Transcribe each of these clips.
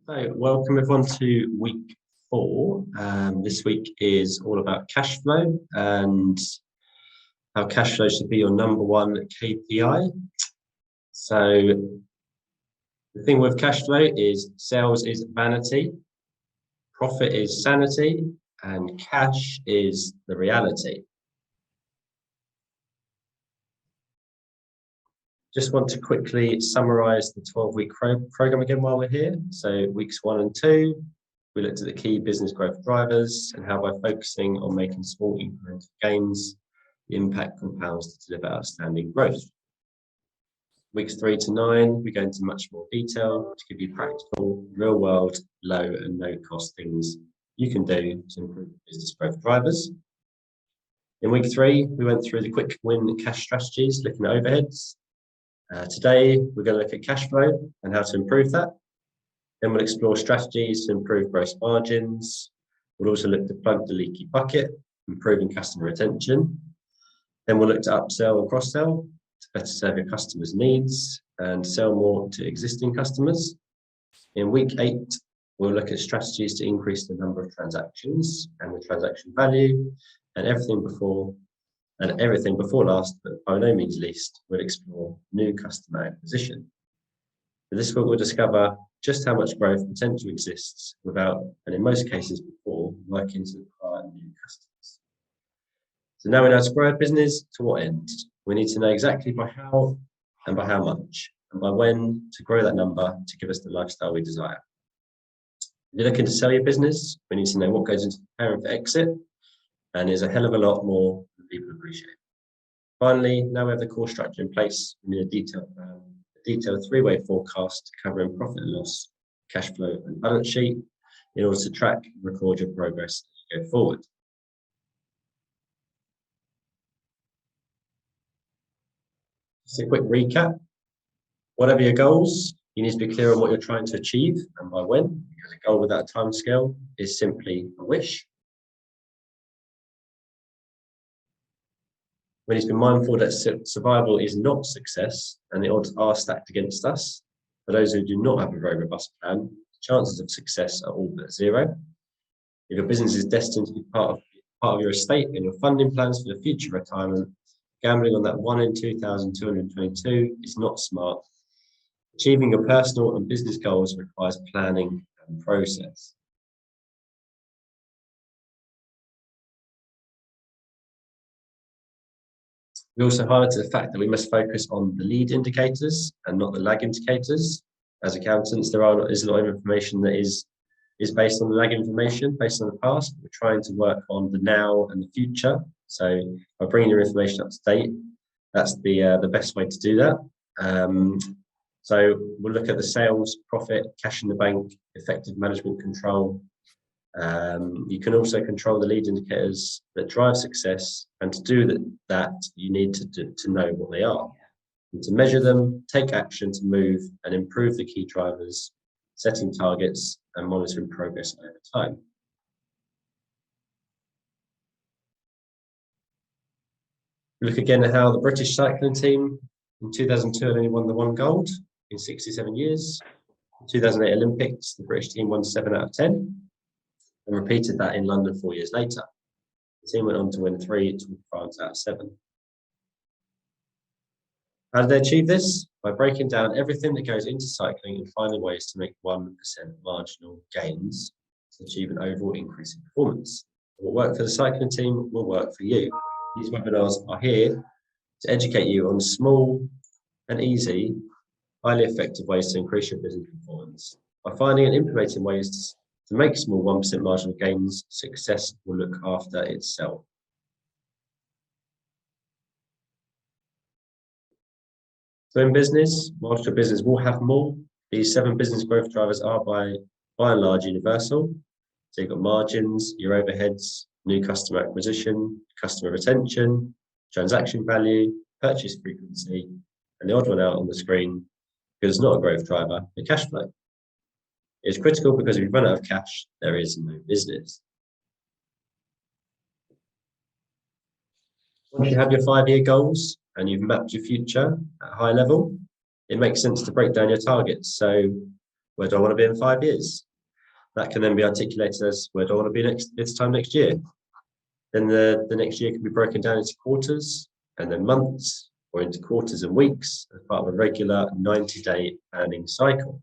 So, welcome everyone to week 4. This week is all about cash flow and how cash flow should be your number one KPI. So, the thing with cash flow is sales is vanity, profit is sanity, and cash is the reality. Just want to quickly summarize the 12-week program again while we're here. So weeks 1 and 2, we looked at the key business growth drivers and how by focusing on making small incremental gains, the impact compounds to deliver outstanding growth. Weeks 3 to 9, we go into much more detail to give you practical, real-world, low and no-cost things you can do to improve business growth drivers. In week 3, we went through the quick win cash strategies, looking at overheads. Today, we're going to look at cash flow and how to improve that. Then we'll explore strategies to improve gross margins. We'll also look to plug the leaky bucket, improving customer retention. Then we'll look to upsell and cross-sell to better serve your customers' needs and sell more to existing customers. In week 8, we'll look at strategies to increase the number of transactions and the transaction value, and everything before last, but by no means least, we'll explore new customer acquisition. In this book, we'll discover just how much growth potential exists without, and in most cases before, working to acquire new customers. So now we know how to grow a business, to what end? We need to know exactly by how and by how much, and by when to grow that number to give us the lifestyle we desire. If you're looking to sell your business, we need to know what goes into preparing for exit, and there's a hell of a lot more than people appreciate. Finally, now we have the core structure in place, we need a detailed plan, a detailed 3-way forecast covering profit and loss, cash flow and balance sheet in order to track and record your progress as you go forward. Just a quick recap. Whatever your goals, you need to be clear on what you're trying to achieve and by when, because a goal without a timescale is simply a wish. We need to be mindful that survival is not success and the odds are stacked against us. For those who do not have a very robust plan, the chances of success are all but 0. If your business is destined to be part of your estate and your funding plans for the future retirement, gambling on that 1 in 2,222 is not smart. Achieving your personal and business goals requires planning and process. We also highlighted the fact that we must focus on the lead indicators and not the lag indicators. As accountants, there is a lot of information that is based on the lag information, based on the past. We're trying to work on the now and the future. So by bringing your information up to date, that's the best way to do that. So we'll look at the sales, profit, cash in the bank, effective management control. You can also control the lead indicators that drive success, and to do that you need to know what they are. You need to measure them, take action to move and improve the key drivers, setting targets and monitoring progress over time. We look again at how the British cycling team in 2002 only won the 1 gold in 67 years. In 2008 Olympics, the British team won 7 out of 10. And repeated that in London 4 years later. The team went on to win 3 Tour de France out of 7. How did they achieve this? By breaking down everything that goes into cycling and finding ways to make 1% marginal gains to achieve an overall increase in performance. What worked for the cycling team will work for you. These webinars are here to educate you on small and easy, highly effective ways to increase your business performance. By finding and implementing ways to make small 1% marginal gains, success will look after itself. So in business, whilst your business will have more, these 7 business growth drivers are by and large universal. So you've got margins, your overheads, new customer acquisition, customer retention, transaction value, purchase frequency, and the odd one out on the screen, because it's not a growth driver, the cash flow. It's critical because if you run out of cash, there is no business. Once you have your 5-year goals and you've mapped your future at a high level, it makes sense to break down your targets. So Where do I want to be in 5 years? That can then be articulated as, where do I want to be this time next year? Then the next year can be broken down into quarters and then months, or into quarters and weeks as part of a regular 90-day planning cycle.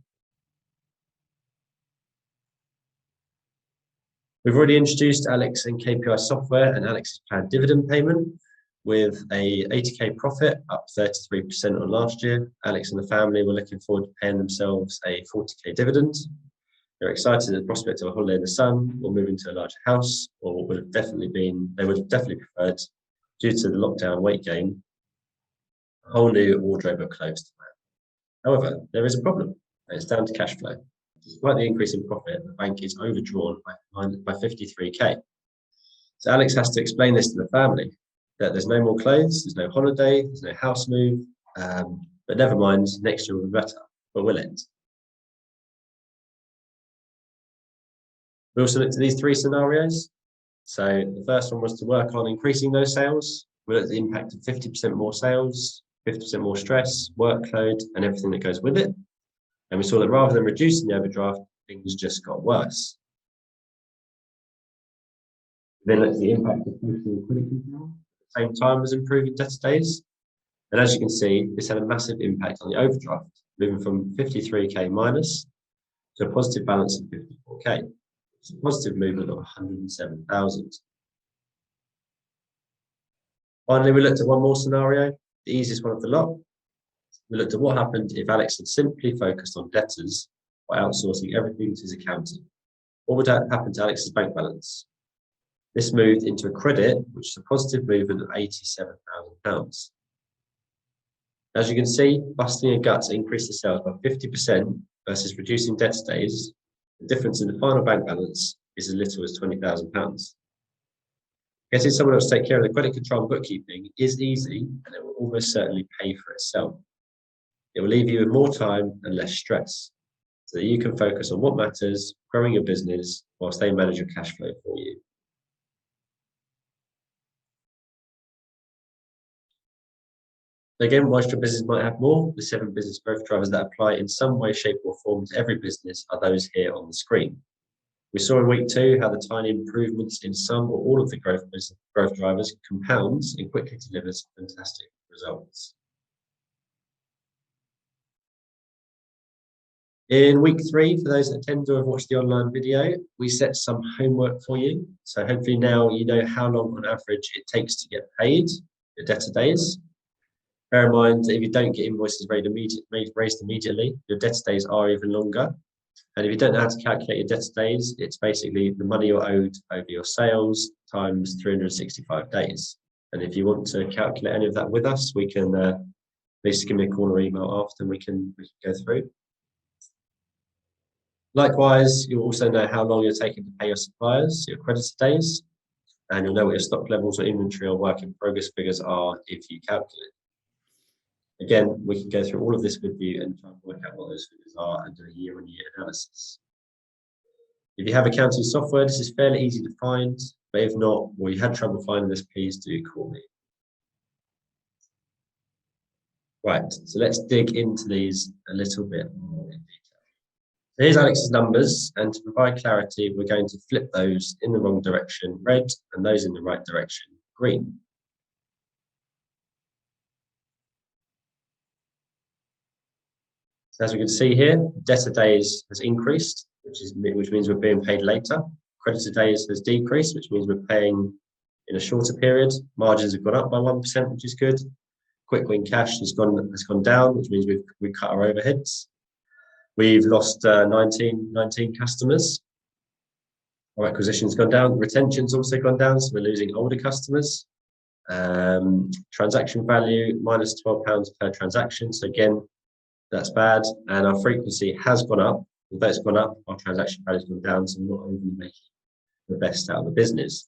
We've already introduced Alex and KPI software and Alex's planned dividend payment with a 80k profit, up 33% on last year. Alex and the family were looking forward to paying themselves a 40k dividend. They're excited at the prospect of a holiday in the sun, or moving to a larger house, or what would have definitely been, they would have definitely preferred, due to the lockdown weight gain, a whole new wardrobe of clothes to wear. However, there is a problem, and it's down to cash flow. Despite the increase in profit, the bank is overdrawn by 53k. So Alex has to explain this to the family, that there's no more clothes, there's no holiday, there's no house move, but never mind, next year will be better, but will it? We also looked at these 3 scenarios. So the first one was to work on increasing those sales. We looked at the impact of 50% more sales, 50% more stress, workload, and everything that goes with it. And we saw that rather than reducing the overdraft, things just got worse. We then looked at the impact of boosting liquidity control at the same time as improving debtor days. And as you can see, this had a massive impact on the overdraft, moving from 53k minus to a positive balance of 54k. It's a positive movement of 107,000. Finally, we looked at one more scenario, the easiest one of the lot. We looked at what happened if Alex had simply focused on debtors by outsourcing everything to his accountant. What would happen to Alex's bank balance? This moved into a credit, which is a positive movement of £87,000. As you can see, busting and guts increased the sales by 50% versus reducing debtor days. The difference in the final bank balance is as little as £20,000. Getting someone else to take care of the credit control and bookkeeping is easy, and it will almost certainly pay for itself. It will leave you with more time and less stress, so that you can focus on what matters, growing your business, whilst they manage your cash flow for you. Again, whilst your business might have more, the 7 business growth drivers that apply in some way, shape, or form to every business are those here on the screen. We saw in week 2 how the tiny improvements in some or all of the growth drivers compounds and quickly delivers fantastic results. In week 3, for those that tend to have watched the online video, we set some homework for you. So hopefully now you know how long on average it takes to get paid, your debtor days. Bear in mind that if you don't get invoices raised immediately, your debtor days are even longer. And if you don't know how to calculate your debtor days, it's basically the money you're owed over your sales times 365 days. And if you want to calculate any of that with us, we can please give me a call or email after, and we can go through. Likewise, you'll also know how long you're taking to pay your suppliers, your creditor days, and you'll know what your stock levels or inventory or work in progress figures are if you calculate. Again, we can go through all of this with you and try and work out what those figures are and do a year-on-year analysis. If you have accounting software, this is fairly easy to find, but if not, or you had trouble finding this, please do call me. Right, so let's dig into these a little bit more in detail. So here's Alex's numbers, and to provide clarity, we're going to flip those in the wrong direction, red, and those in the right direction, green. So as we can see here, debtor days has increased, which means we're being paid later. Creditor days has decreased, which means we're paying in a shorter period. Margins have gone up by 1%, which is good. Quick win cash has gone down, which means we've cut our overheads. We've lost 19 customers. Our acquisition's gone down. Retention's also gone down, so we're losing older customers. Transaction value minus £12 per transaction. So again, that's bad. And our frequency has gone up. Although it's gone up, our transaction value has gone down, so we're not overly making the best out of the business.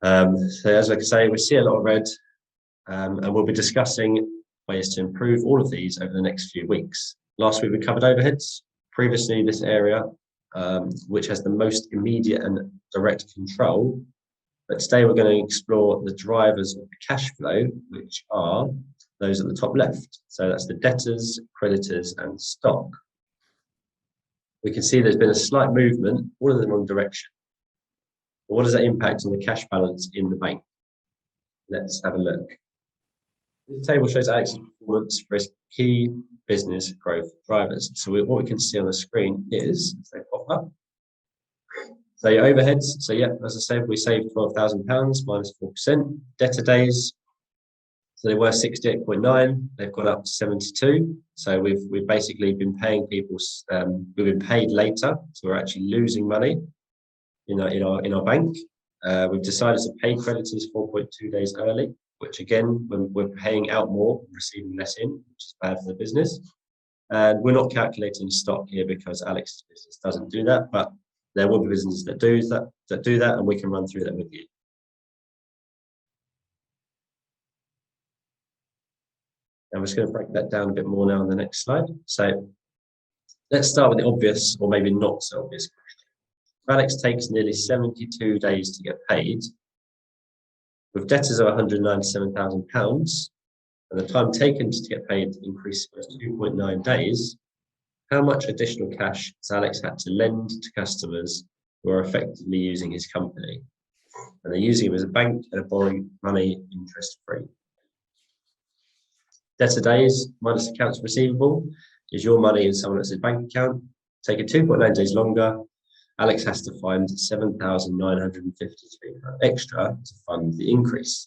So as I say, we see a lot of red, and we'll be discussing ways to improve all of these over the next few weeks. Last week we covered overheads. Previously, this area, which has the most immediate and direct control. But today we're going to explore the drivers of the cash flow, which are those at the top left. So that's the debtors, creditors, and stock. we can see there's been a slight movement, all in the wrong direction. But what does that impact on the cash balance in the bank? Let's have a look. This table shows Alex's performance for his key business growth drivers. So what we can see on the screen is, if they pop up, so your overheads. So yeah, as I said, we saved £12,000 minus 4%. Debtor days, so they were 68.9. They've gone up to 72. So we've basically been paying people. We've been paid later, so we're actually losing money in our bank. We've decided to pay creditors 4.2 days early, which again, when we're paying out more, receiving less in, which is bad for the business. And we're not calculating stock here because Alex's business doesn't do that, but there will be businesses that do that, and we can run through that with you. And we're just going to break that down a bit more now on the next slide. So let's start with the obvious, or maybe not so obvious question. Alex takes nearly 72 days to get paid, with debtors of £197,000, and the time taken to get paid increased by 2.9 days. How much additional cash has Alex had to lend to customers who are effectively using his company? And they're using him as a bank and are borrowing money interest-free. Debtor days minus accounts receivable is your money in someone else's bank account. Taking 2.9 days longer, Alex has to find £7,953 extra to fund the increase.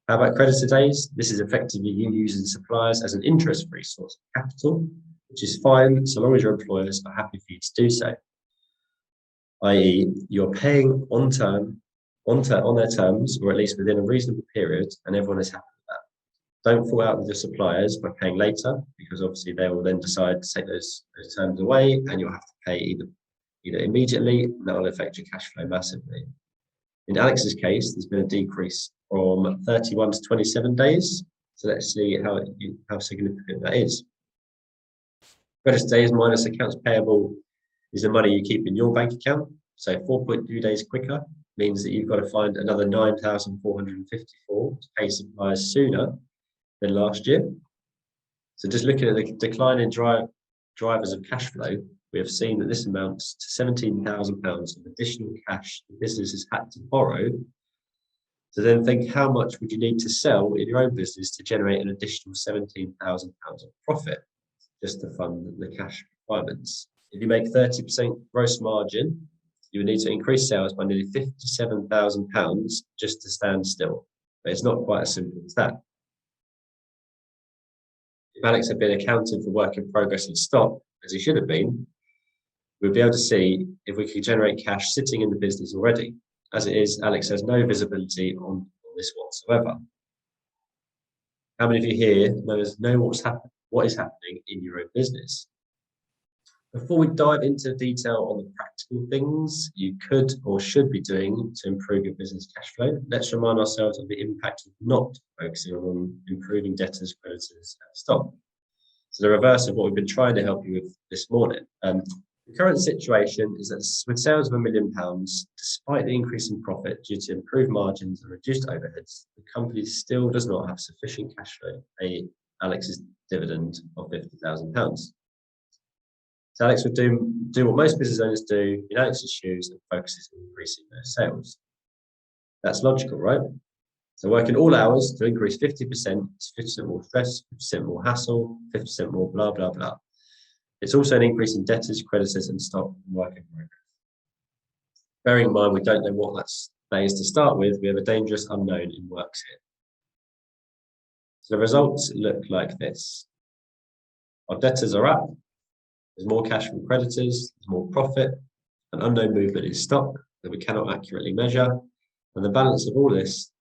How about creditor days? This is effectively you using suppliers as an interest-free source of capital, which is fine so long as your employers are happy for you to do so. I.e., you're paying on their terms, or at least within a reasonable period, and everyone is happy with that. Don't fall out with your suppliers by paying later, because obviously they will then decide to take those terms away, and you'll have to pay either immediately, and that will affect your cash flow massively. In Alex's case, there's been a decrease from 31 to 27 days. So let's see how significant that is. Credit days minus accounts payable is the money you keep in your bank account. So 4.2 days quicker means that you've got to find another 9,454 to pay suppliers sooner than last year. So just looking at the decline in drivers of cash flow, we have seen that this amounts to £17,000 of additional cash the business has had to borrow. So then think, how much would you need to sell in your own business to generate an additional £17,000 of profit just to fund the cash requirements? If you make 30% gross margin, you would need to increase sales by nearly £57,000 just to stand still. But it's not quite as simple as that. If Alex had been accounting for work in progress and stock, as he should have been, we'd be able to see if we could generate cash sitting in the business already. As it is, Alex has no visibility on this whatsoever. How many of you here know what is happening in your own business? Before we dive into detail on the practical things you could or should be doing to improve your business cash flow, let's remind ourselves of the impact of not focusing on improving debtors, creditors, and stock. So the reverse of what we've been trying to help you with this morning. The current situation is that with sales of £1 million, despite the increase in profit due to improved margins and reduced overheads, the company still does not have sufficient cash flow to pay Alex's dividend of £50,000. So Alex would do what most business owners do in Alex's shoes and focuses on increasing their sales. That's logical, right? So working all hours to increase 50% is 50% more stress, 50% more hassle, 50% more blah, blah, blah. It's also an increase in debtors, creditors, and stock and work in progress. Bearing in mind we don't know what that is to start with, we have a dangerous unknown in works here. So the results look like this. Our debtors are up, there's more cash from creditors, there's more profit, an unknown movement in stock that we cannot accurately measure, and the balance of all this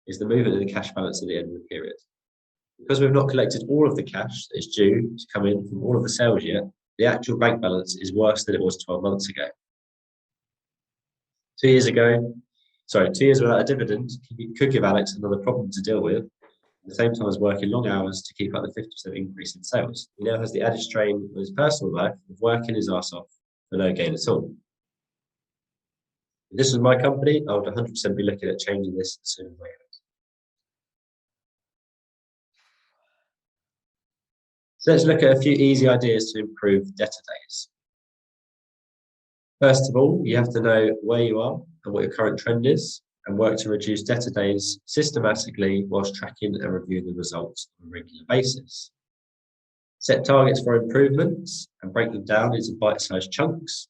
is the movement in the cash balance at the end of the period. Because we've not collected all of the cash that is due to come in from all of the sales yet, the actual bank balance is worse than it was 12 months ago. 2 years without a dividend could give Alex another problem to deal with, at the same time as working long hours to keep up the 50% increase in sales. He now has the added strain on his personal life of working his arse off for no gain at all. If this was my company, I would 100% be looking at changing this as soon as I can. So let's look at a few easy ideas to improve debtor days. First of all, you have to know where you are and what your current trend is, and work to reduce debtor days systematically whilst tracking and reviewing the results on a regular basis. Set targets for improvements and break them down into bite-sized chunks.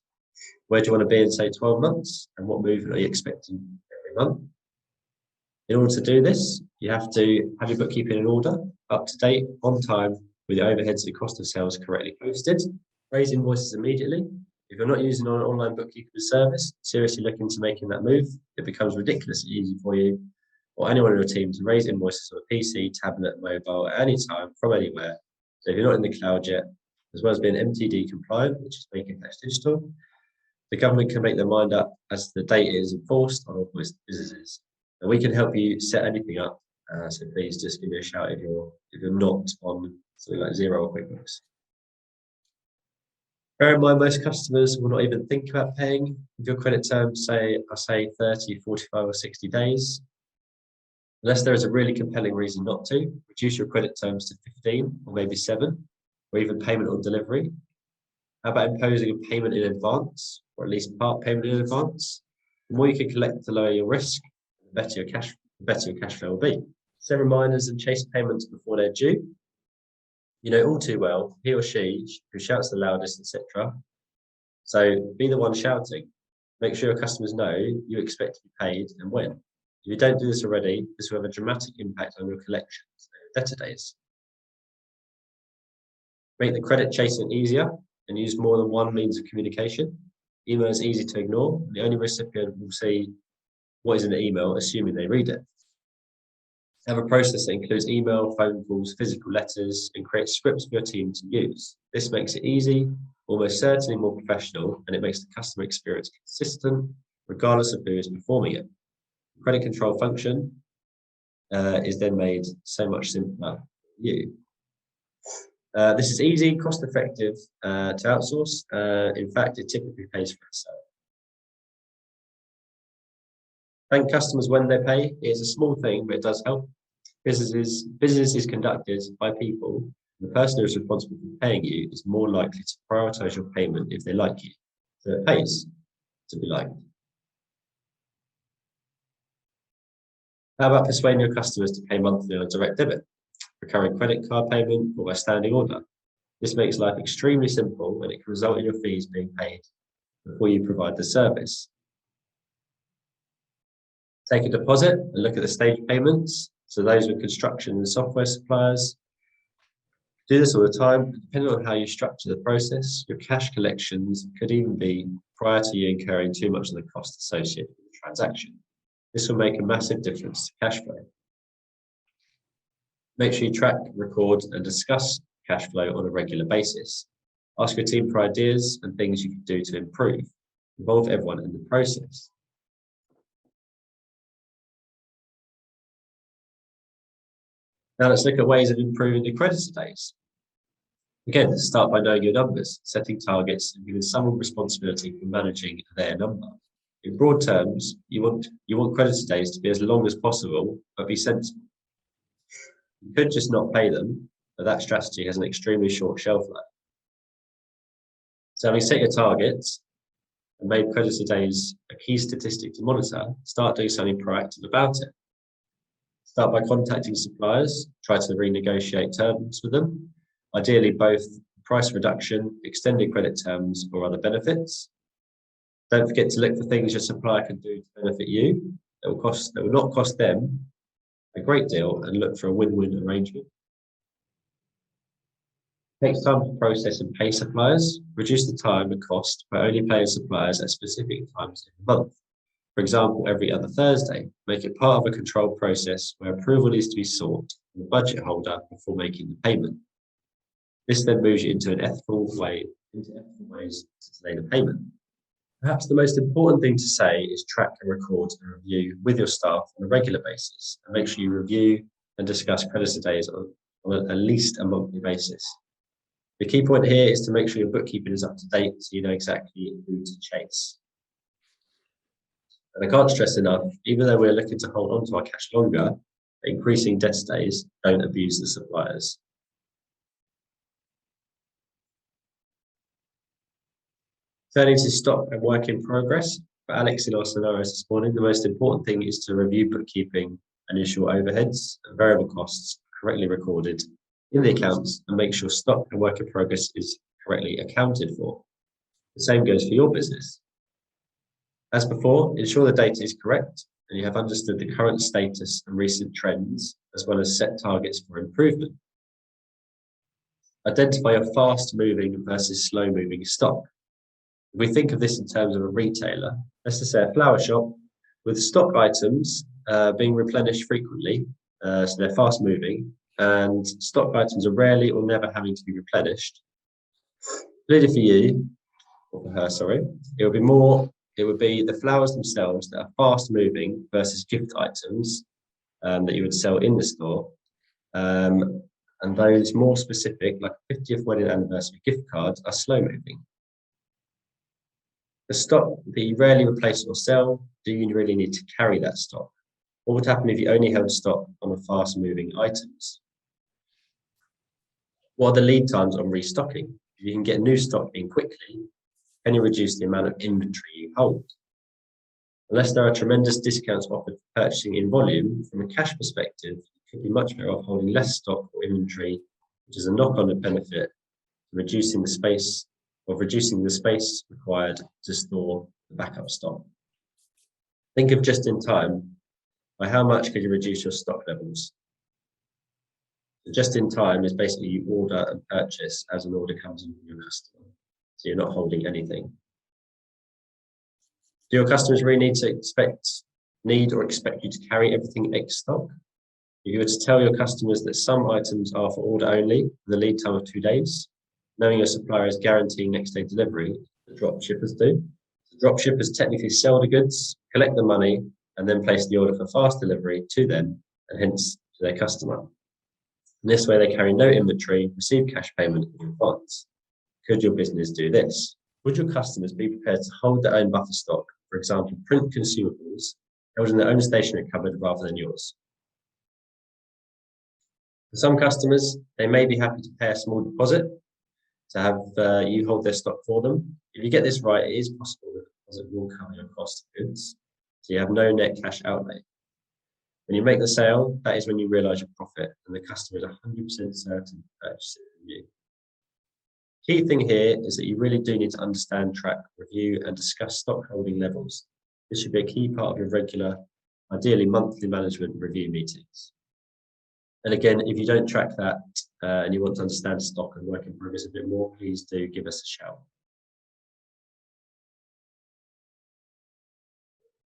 Where do you want to be in, say, 12 months? And what movement are you expecting every month? In order to do this, you have to have your bookkeeping in order, up to date, on time, with your overheads and cost of sales correctly posted. Raise invoices immediately. If you're not using an online bookkeeping service, seriously look into making that move. It becomes ridiculously easy for you or anyone in your team to raise invoices on a PC, tablet, mobile at any time from anywhere. So if you're not in the cloud yet, as well as being MTD compliant, which is Making Tax Digital, the government can make their mind up as the date is enforced on all businesses. And we can help you set anything up. So please just give me a shout if you're not on something like Xero or QuickBooks. Bear in mind, most customers will not even think about paying if your credit terms say 30, 45 or 60 days. Unless there is a really compelling reason not to, reduce your credit terms to 15 or maybe 7, or even payment on delivery. How about imposing a payment in advance, or at least part payment in advance? The more you can collect to lower your risk, the better your cash flow will be. Set reminders and chase payments before they're due. You know all too well, he or she who shouts the loudest, etc. So be the one shouting. Make sure your customers know you expect to be paid and when. If you don't do this already, this will have a dramatic impact on your collections and debtor days. Make the credit chasing easier and use more than one means of communication. Email is easy to ignore, and the only recipient will see what is in the email, assuming they read it. Have a process that includes email, phone calls, physical letters, and create scripts for your team to use. This makes it easy, almost certainly more professional, and it makes the customer experience consistent, regardless of who is performing it. The credit control function is then made so much simpler for you. This is easy, cost-effective to outsource. In fact, it typically pays for itself. Thank customers when they pay. It is a small thing, but it does help. Business is conducted by people. The person who is responsible for paying you is more likely to prioritize your payment if they like you. So it pays to be liked. How about persuading your customers to pay monthly on a direct debit, recurring credit card payment, or by standing order? This makes life extremely simple, and it can result in your fees being paid before you provide the service. Take a deposit and look at the stage payments. So those with construction and software suppliers. Do this all the time. Depending on how you structure the process, your cash collections could even be prior to you incurring too much of the cost associated with the transaction. This will make a massive difference to cash flow. Make sure you track, record, and discuss cash flow on a regular basis. Ask your team for ideas and things you can do to improve. Involve everyone in the process. Now let's look at ways of improving the creditor days. Again, start by knowing your numbers, setting targets, and giving someone responsibility for managing their number. In broad terms, you want creditor days to be as long as possible, but be sensible. You could just not pay them, but that strategy has an extremely short shelf life. So having set your targets and made creditor days a key statistic to monitor, start doing something proactive about it. Start by contacting suppliers, try to renegotiate terms with them, ideally both price reduction, extended credit terms, or other benefits. Don't forget to look for things your supplier can do to benefit you that will not cost them a great deal, and look for a win-win arrangement. Takes time to process and pay suppliers. Reduce the time and cost by only paying suppliers at specific times in the month. For example, every other Thursday. Make it part of a controlled process where approval needs to be sought from the budget holder before making the payment. This then moves you into ethical ways to delay the payment. Perhaps the most important thing to say is track and record and review with your staff on a regular basis, and make sure you review and discuss creditor days on at least a monthly basis. The key point here is to make sure your bookkeeping is up to date so you know exactly who to chase. And I can't stress enough, even though we're looking to hold on to our cash longer, increasing debtor days don't abuse the suppliers. Turning to stock and work in progress, for Alex in our scenarios this morning, the most important thing is to review bookkeeping and ensure overheads and variable costs are correctly recorded in the accounts and make sure stock and work in progress is correctly accounted for. The same goes for your business. As before, ensure the data is correct and you have understood the current status and recent trends, as well as set targets for improvement. Identify your fast-moving versus slow-moving stock. If we think of this in terms of a retailer, let's just say a flower shop with stock items being replenished frequently, so they're fast moving, and stock items are rarely or never having to be replenished. Clearly for you, or for her, sorry, it would be the flowers themselves that are fast moving versus gift items that you would sell in the store. And those more specific, like 50th wedding anniversary gift cards, are slow moving. The stock that you rarely replace or sell, do you really need to carry that stock? What would happen if you only held stock on the fast-moving items? What are the lead times on restocking? If you can get new stock in quickly, can you reduce the amount of inventory you hold? Unless there are tremendous discounts offered for purchasing in volume, from a cash perspective, you could be much better off holding less stock or inventory, which is a knock-on benefit, reducing the space required to store the backup stock. Think of just in time. By how much could you reduce your stock levels? Just in time is basically you order and purchase as an order comes in from your customer. So you're not holding anything. Do your customers really need or expect you to carry everything ex stock? If you were to tell your customers that some items are for order only, with a lead time of 2 days, knowing your supplier is guaranteeing next day delivery, the drop shippers do. The drop shippers technically sell the goods, collect the money, and then place the order for fast delivery to them and hence to their customer. In this way, they carry no inventory, receive cash payment in advance. Could your business do this? Would your customers be prepared to hold their own buffer stock, for example, print consumables, held in their own stationery cupboard rather than yours? For some customers, they may be happy to pay a small deposit to have you hold their stock for them. If you get this right, it is possible that the deposit will cover your cost of goods, so you have no net cash outlay. When you make the sale, that is when you realise your profit and the customer is 100% certain to purchase it from you. Key thing here is that you really do need to understand, track, review and discuss stock holding levels. This should be a key part of your regular, ideally monthly management review meetings. And again, if you don't track that and you want to understand stock and work in progress a bit more, please do give us a shout.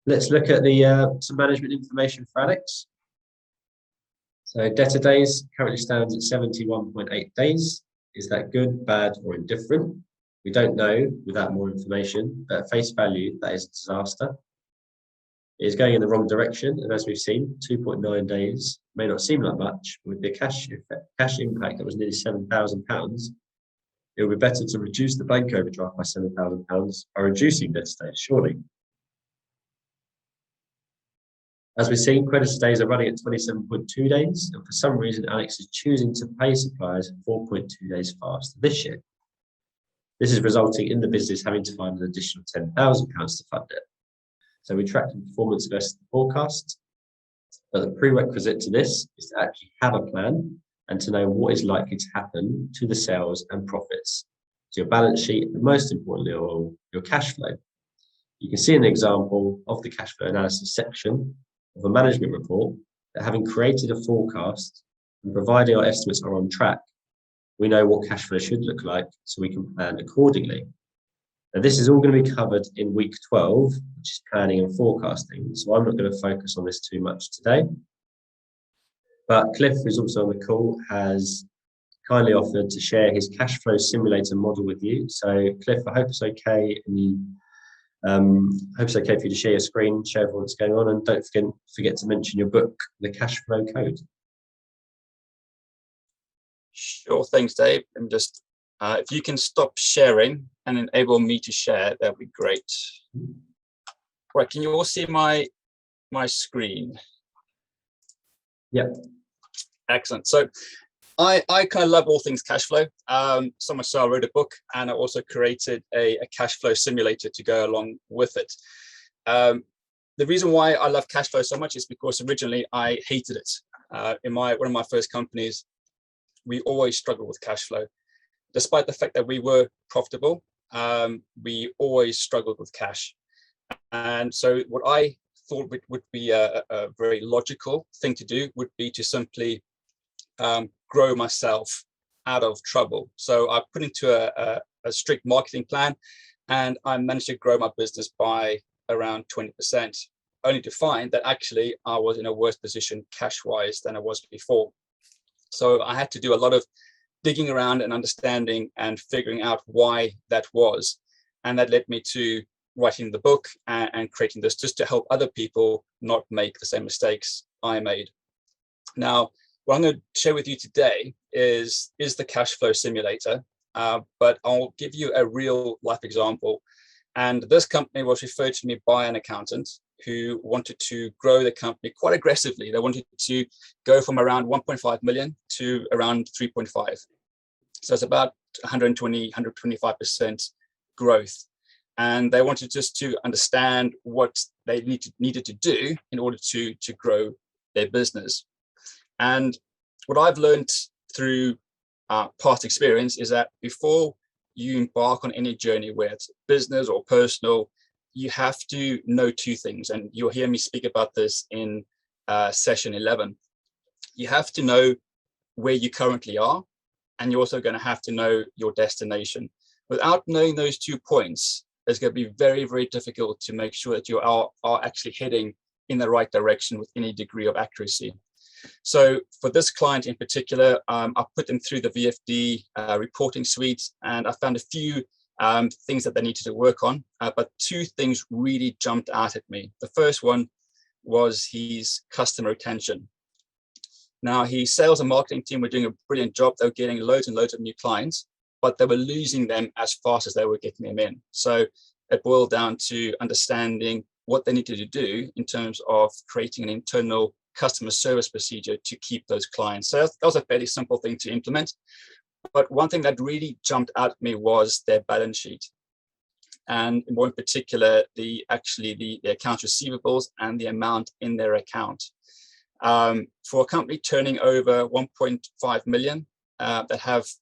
Let's look at the some management information for Alex. So debtor days currently stands at 71.8 days. Is that good, bad, or indifferent? We don't know without more information, but at face value, that is a disaster. It is going in the wrong direction, and as we've seen, 2.9 days may not seem like much, but with the cash impact that was nearly £7,000, it would be better to reduce the bank overdraft by £7,000 by reducing debtor days, surely. As we've seen, creditor days are running at 27.2 days, and for some reason, Alex is choosing to pay suppliers 4.2 days faster this year. This is resulting in the business having to find an additional £10,000 to fund it. So we track the performance versus the forecast, but the prerequisite to this is to actually have a plan and to know what is likely to happen to the sales and profits, to your balance sheet, and most importantly, your cash flow. You can see an example of the cash flow analysis section of a management report that, having created a forecast and providing our estimates are on track, we know what cash flow should look like so we can plan accordingly. Now, this is all going to be covered in week 12, which is planning and forecasting. So I'm not going to focus on this too much today. But Cliff, who's also on the call, has kindly offered to share his cash flow simulator model with you. So Cliff, I hope it's okay, and hope it's okay for you to share your screen, share what's going on, and don't forget to mention your book, The Cash Flow Code. Sure, thanks, Dave. And just if you can stop sharing and enable me to share, that'd be great. Right, can you all see my screen? Yep. Excellent. So I kind of love all things cash flow. So much so I wrote a book, and I also created a cash flow simulator to go along with it. The reason why I love cash flow so much is because originally I hated it. In one of my first companies, we always struggled with cash flow. Despite the fact that we were profitable, we always struggled with cash. And so what I thought would be a very logical thing to do would be to simply grow myself out of trouble. So I put into a strict marketing plan, and I managed to grow my business by around 20%, only to find that actually I was in a worse position cash-wise than I was before. So I had to do a lot of digging around and understanding and figuring out why that was. And that led me to writing the book and creating this just to help other people not make the same mistakes I made. Now, what I'm going to share with you today is the cash flow simulator, but I'll give you a real life example. And this company was referred to me by an accountant who wanted to grow the company quite aggressively. They wanted to go from around 1.5 million to around 3.5. So it's about 125% growth. And they wanted just to understand what they needed to do in order to grow their business. And what I've learned through past experience is that before you embark on any journey, whether it's business or personal, you have to know two things. And you'll hear me speak about this in session 11. You have to know where you currently are, and you're also going to have to know your destination. Without knowing those 2 points, it's going to be very, very difficult to make sure that you are actually heading in the right direction with any degree of accuracy. So for this client in particular, I put them through the VFD reporting suite, and I found a few things that they needed to work on, but two things really jumped out at me. The first one was his customer retention. Now, his sales and marketing team were doing a brilliant job. They were getting loads and loads of new clients, but they were losing them as fast as they were getting them in. So it boiled down to understanding what they needed to do in terms of creating an internal customer service procedure to keep those clients. So that was a fairly simple thing to implement. But one thing that really jumped out at me was their balance sheet. And more in particular, the accounts receivables and the amount in their account. For a company turning over 1.5 million that has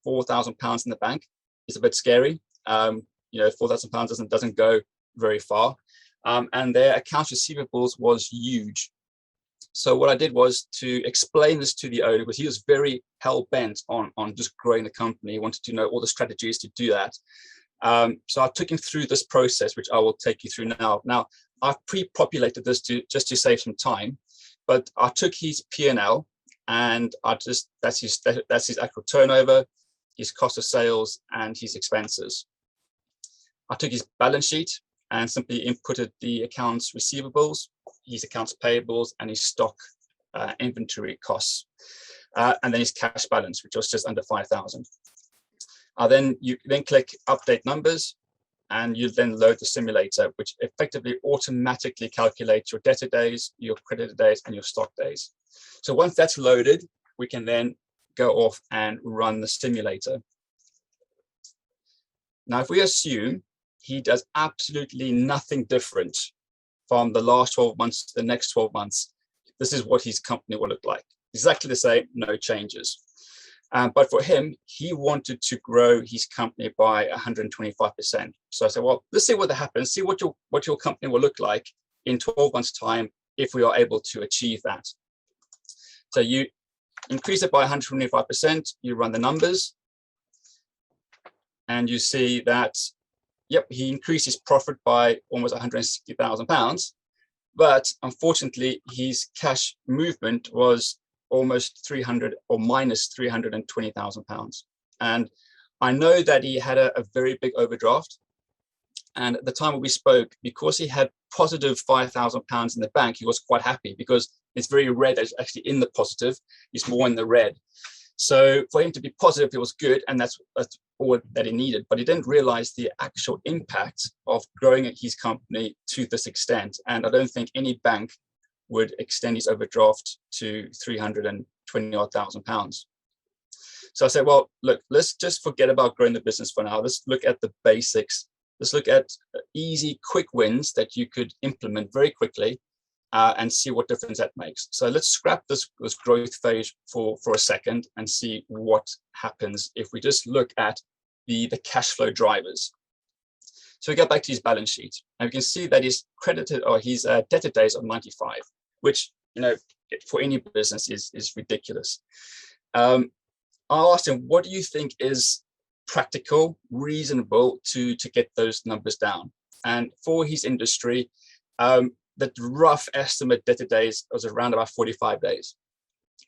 £4,000 in the bank, is a bit scary. £4,000 doesn't go very far. And their accounts receivables was huge. So what I did was to explain this to the owner, because he was very hell-bent on just growing the company. He wanted to know all the strategies to do that. So I took him through this process, which I will take you through now. Now, I've pre-populated this just to save some time, but I took his P&L, and that's his actual turnover, his cost of sales, and his expenses. I took his balance sheet and simply inputted the accounts receivables, his accounts payables, and his stock inventory costs, and then his cash balance, which was just under 5,000. You then click update numbers, and you then load the simulator, which effectively automatically calculates your debtor days, your creditor days, and your stock days. So once that's loaded, we can then go off and run the simulator. Now, if we assume he does absolutely nothing different from the last 12 months to the next 12 months, this is what his company will look like. Exactly the same, no changes. But for him, he wanted to grow his company by 125%. So I said, well, let's see what happens. See what your company will look like in 12 months' time if we are able to achieve that. So you increase it by 125%, you run the numbers, and you see that, yep, he increased his profit by almost £160,000. But unfortunately, his cash movement was almost 300 or minus £320,000. And I know that he had a very big overdraft. And at the time when we spoke, because he had positive £5,000 in the bank, he was quite happy, because it's very rare that it's actually in the positive. He's more in the red. So for him to be positive, it was good. And that's all that he needed. But he didn't realize the actual impact of growing his company to this extent. And I don't think any bank would extend his overdraft to £320,000. So I said, well, look, let's just forget about growing the business for now. Let's look at the basics. Let's look at easy, quick wins that you could implement very quickly and see what difference that makes. So let's scrap this growth phase for a second and see what happens if we just look at the cash flow drivers. So we go back to his balance sheet, and we can see that his credited or his debtor days are 95, which, you know, for any business is ridiculous. I asked him, what do you think is practical, reasonable to get those numbers down? And for his industry, the rough estimate debtor days was around about 45 days.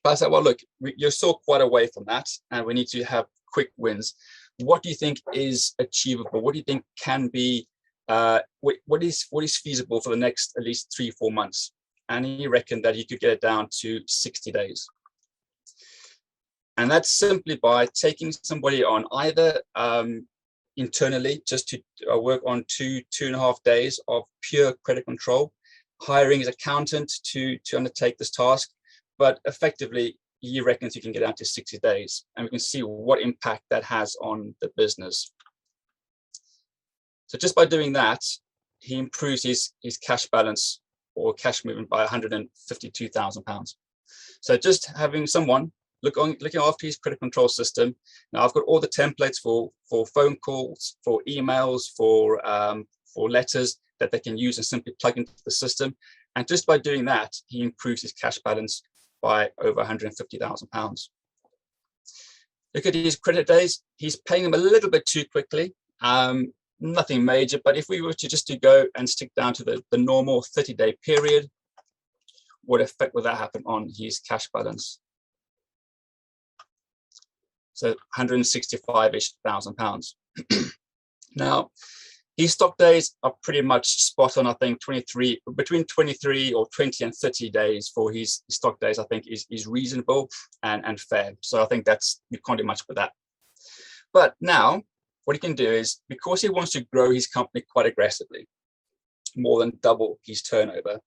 But I said, well, look, you're still quite away from that, and we need to have quick wins. What do you think is achievable? What do you think can be, what is feasible for the next at least 3-4 months? And he reckoned that he could get it down to 60 days. And that's simply by taking somebody on either internally, just to work on 2.5 days of pure credit control, hiring his accountant to undertake this task, but effectively, he reckons you can get down to 60 days, and we can see what impact that has on the business. So just by doing that, he improves his cash balance or cash movement by £152,000. So just having someone looking after his credit control system. Now I've got all the templates for phone calls, for emails, for letters that they can use and simply plug into the system. And just by doing that, he improves his cash balance by over £150,000. Look at his credit days. He's paying them a little bit too quickly. Nothing major, but if we were to go and stick down to the normal 30-day period, what effect would that happen on his cash balance? So £165,000-ish. Now, his stock days are pretty much spot on. I think between 23 or 20 and 30 days for his stock days, I think is reasonable and fair. So I think you can't do much with that. But now what he can do is, because he wants to grow his company quite aggressively, more than double his turnover,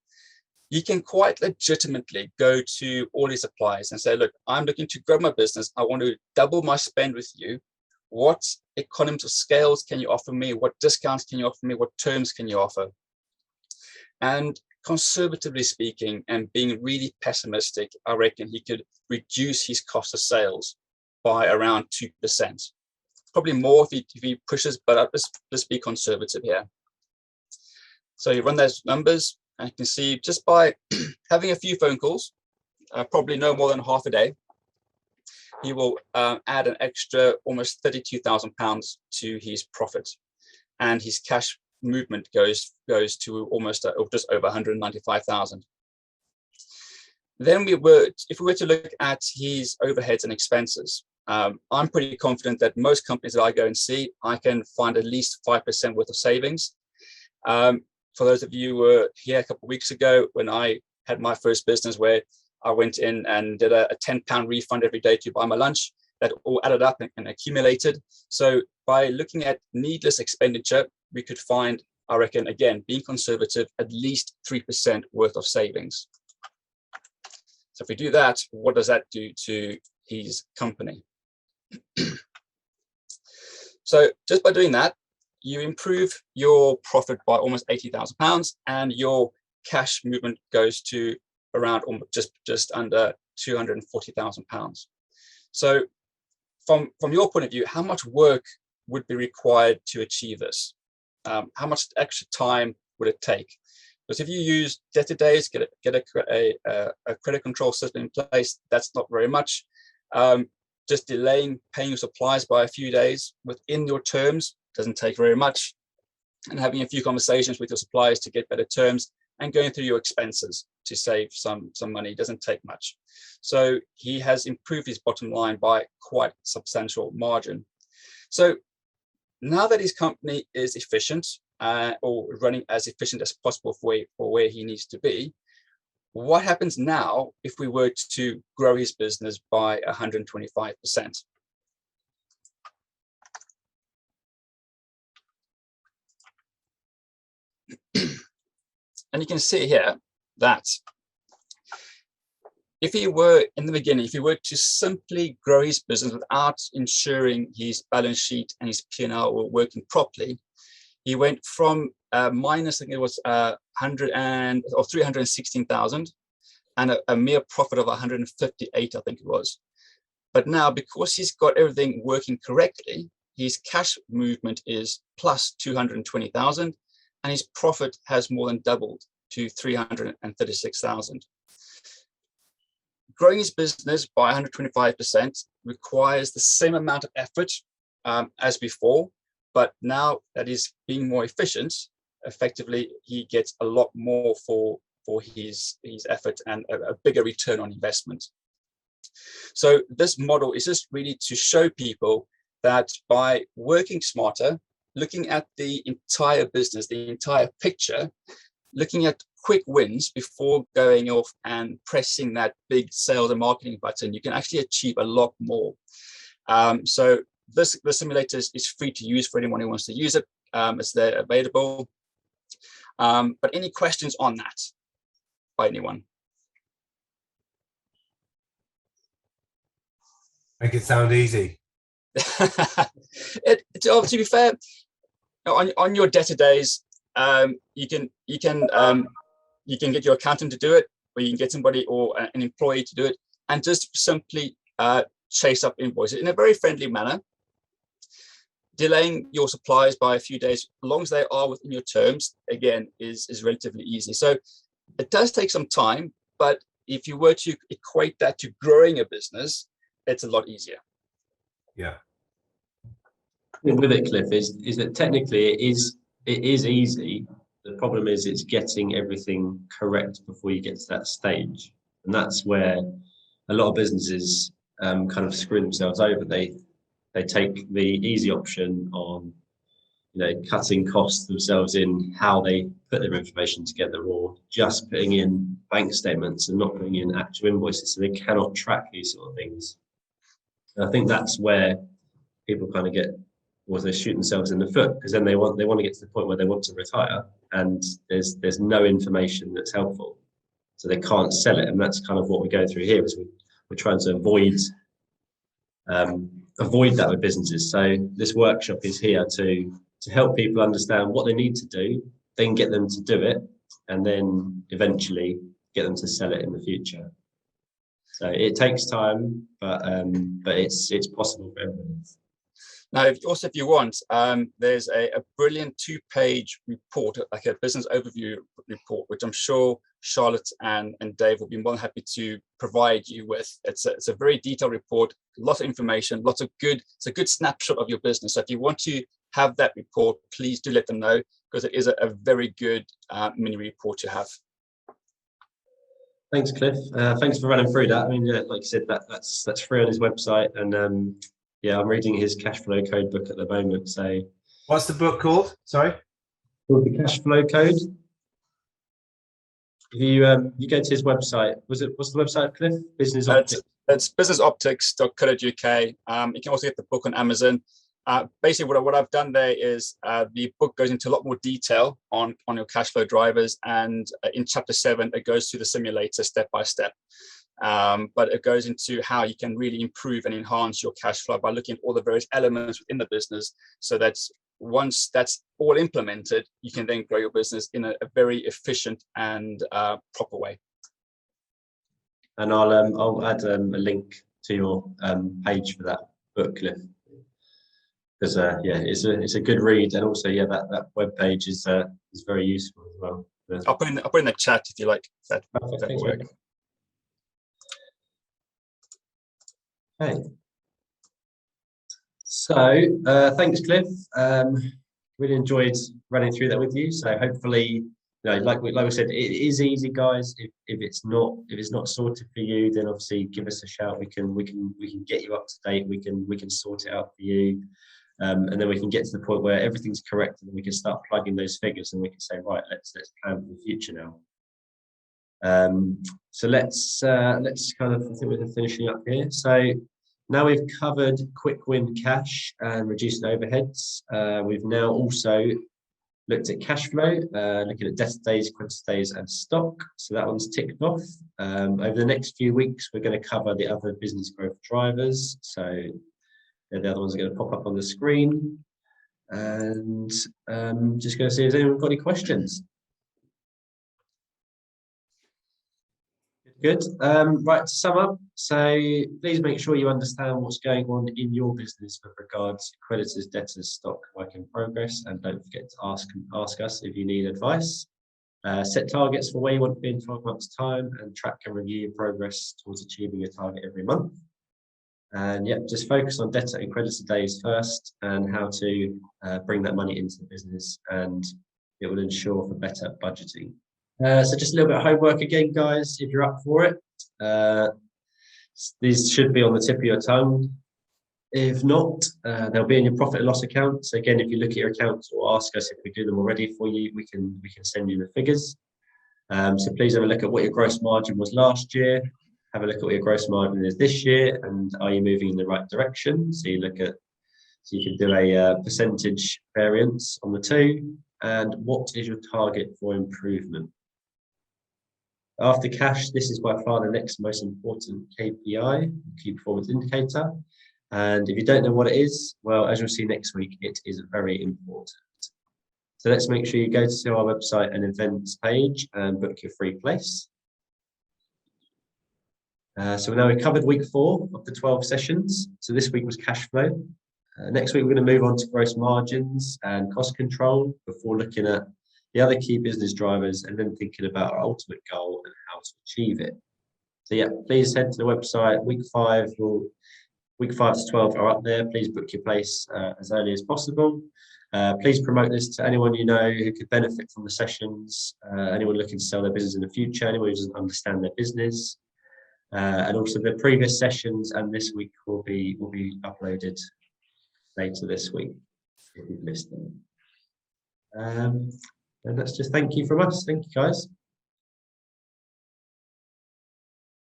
he can quite legitimately go to all his suppliers and say, look, I'm looking to grow my business. I want to double my spend with you. What economies of scales can you offer me? What discounts can you offer me? What terms can you offer? And conservatively speaking, and being really pessimistic, I reckon he could reduce his cost of sales by around 2%. Probably more if he pushes, but let's be conservative here. So you run those numbers, and you can see just by having a few phone calls, probably no more than half a day, he will add an extra almost £32,000 to his profit, and his cash movement goes to almost just over 195,000. Then if we were to look at his overheads and expenses, I'm pretty confident that most companies that I go and see, I can find at least 5% worth of savings. For those of you who were here a couple of weeks ago, when I had my first business where I went in and did a £10 refund every day to buy my lunch, that all added up and accumulated. So by looking at needless expenditure, we could find, I reckon, again, being conservative, at least 3% worth of savings. So if we do that, what does that do to his company? So just by doing that, you improve your profit by almost £80,000, and your cash movement goes to around just under £240,000. So from your point of view, how much work would be required to achieve this? How much extra time would it take? Because if you use debtor days, get a credit control system in place, that's not very much. Just delaying paying your suppliers by a few days within your terms doesn't take very much. And having a few conversations with your suppliers to get better terms, and going through your expenses to save some money doesn't take much. So he has improved his bottom line by quite substantial margin. So now that his company is efficient or running as efficient as possible for where he needs to be, what happens now if we were to grow his business by 125%? And you can see here that if he were in the beginning, if he were to simply grow his business without ensuring his balance sheet and his P&L were working properly, he went from minus, I think it was 316,000 and a mere profit of 158, I think it was. But now, because he's got everything working correctly, his cash movement is plus 220,000 and his profit has more than doubled to 336,000. Growing his business by 125% requires the same amount of effort as before, but now that he's being more efficient, effectively he gets a lot more for his effort and a bigger return on investment. So this model is just really to show people that by working smarter, looking at the entire business, the entire picture, looking at quick wins before going off and pressing that big sales and marketing button, you can actually achieve a lot more. So the simulator is free to use for anyone who wants to use it. It's there available. But any questions on that by anyone? Make it sound easy. To be fair, on your debtor days, you can get your accountant to do it, or you can get somebody or an employee to do it, and just simply chase up invoices in a very friendly manner. Delaying your suppliers by a few days, as long as they are within your terms, again, is relatively easy. So it does take some time, but if you were to equate that to growing a business, it's a lot easier. Yeah. With it, Cliff, is that technically it is easy. The problem is it's getting everything correct before you get to that stage, and that's where a lot of businesses kind of screw themselves over. They take the easy option on, cutting costs themselves in how they put their information together, or just putting in bank statements and not putting in actual invoices, so they cannot track these sort of things. And I think that's where people kind of they shoot themselves in the foot, because then they want to get to the point where they want to retire and there's no information that's helpful, so they can't sell it. And that's kind of what we go through here, is we're trying to avoid that with businesses. So this workshop is here to help people understand what they need to do, then get them to do it, and then eventually get them to sell it in the future. So it takes time, but it's possible for everybody. Now, if you want, there's a brilliant 2-page report, like a business overview report, which I'm sure Charlotte and Dave will be more than happy to provide you with. It's a very detailed report, lots of information, it's a good snapshot of your business. So if you want to have that report, please do let them know, because it is a very good mini report to have. Thanks, Cliff. Thanks for running through that. I mean, like you said, that's free on his website, and I'm reading his cash flow code book at the moment. So, what's the book called? Sorry, called the Cash Flow Code. If you go to his website, what's the website, Cliff? Business Optics. It's businessoptics.co.uk. You can also get the book on Amazon. Basically, what I've done there is the book goes into a lot more detail on your cash flow drivers, and in chapter 7 it goes through the simulator step by step. But it goes into how you can really improve and enhance your cash flow by looking at all the various elements within the business, so that once that's all implemented, you can then grow your business in a very efficient and proper way. And I'll add a link to your page for that book, Cliff, because it's a good read, and also that web page is very useful as well. I'll put in the chat if you like that. Perfect. Work. Okay. So thanks, Cliff. Really enjoyed running through that with you. So hopefully, like we said, it is easy, guys. If it's not sorted for you, then obviously give us a shout. We can get you up to date. We can sort it out for you, and then we can get to the point where everything's correct, and we can start plugging those figures, and we can say, right, let's plan for the future now. So let's kind of, I think we're finishing up here. So now we've covered quick win cash and reducing overheads. We've now also Looked at cash flow, looking at debtor days, creditor days, and stock. So that one's ticked off. Over the next few weeks, we're going to cover the other business growth drivers. So the other ones are going to pop up on the screen. And just going to see if anyone got any questions. Good. Right, to sum up, so please make sure you understand what's going on in your business with regards to creditors, debtors, stock, work in progress, and don't forget to ask us if you need advice. Set targets for where you want to be in 12 months' time, and track and review your progress towards achieving your target every month. And yeah, just focus on debtor and creditor days first, and how to bring that money into the business, and it will ensure for better budgeting. So just a little bit of homework again, guys, if you're up for it. These should be on the tip of your tongue. If not, they'll be in your profit and loss account. So again, if you look at your accounts or ask us if we do them already for you, we can send you the figures. So please have a look at what your gross margin was last year. Have a look at what your gross margin is this year, and are you moving in the right direction? So you can do a percentage variance on the two, and what is your target for improvement? After cash, this is by far the next most important KPI, key performance indicator. And if you don't know what it is, well, as you'll see next week, it is very important. So let's make sure you go to our website and events page and book your free place. So now we've covered week 4 of the 12 sessions. So this week was cash flow. Next week, we're going to move on to gross margins and cost control before looking at the other key business drivers and then thinking about our ultimate goal and how to achieve it. So yeah, please head to the website. Week 5 to 12 are up there. Please book your place as early as possible. Please promote this to anyone you know who could benefit from the sessions, anyone looking to sell their business in the future, anyone who doesn't understand their business. And also the previous sessions and this week will be uploaded later this week if you've missed them. And that's just thank you from us. Thank you, guys.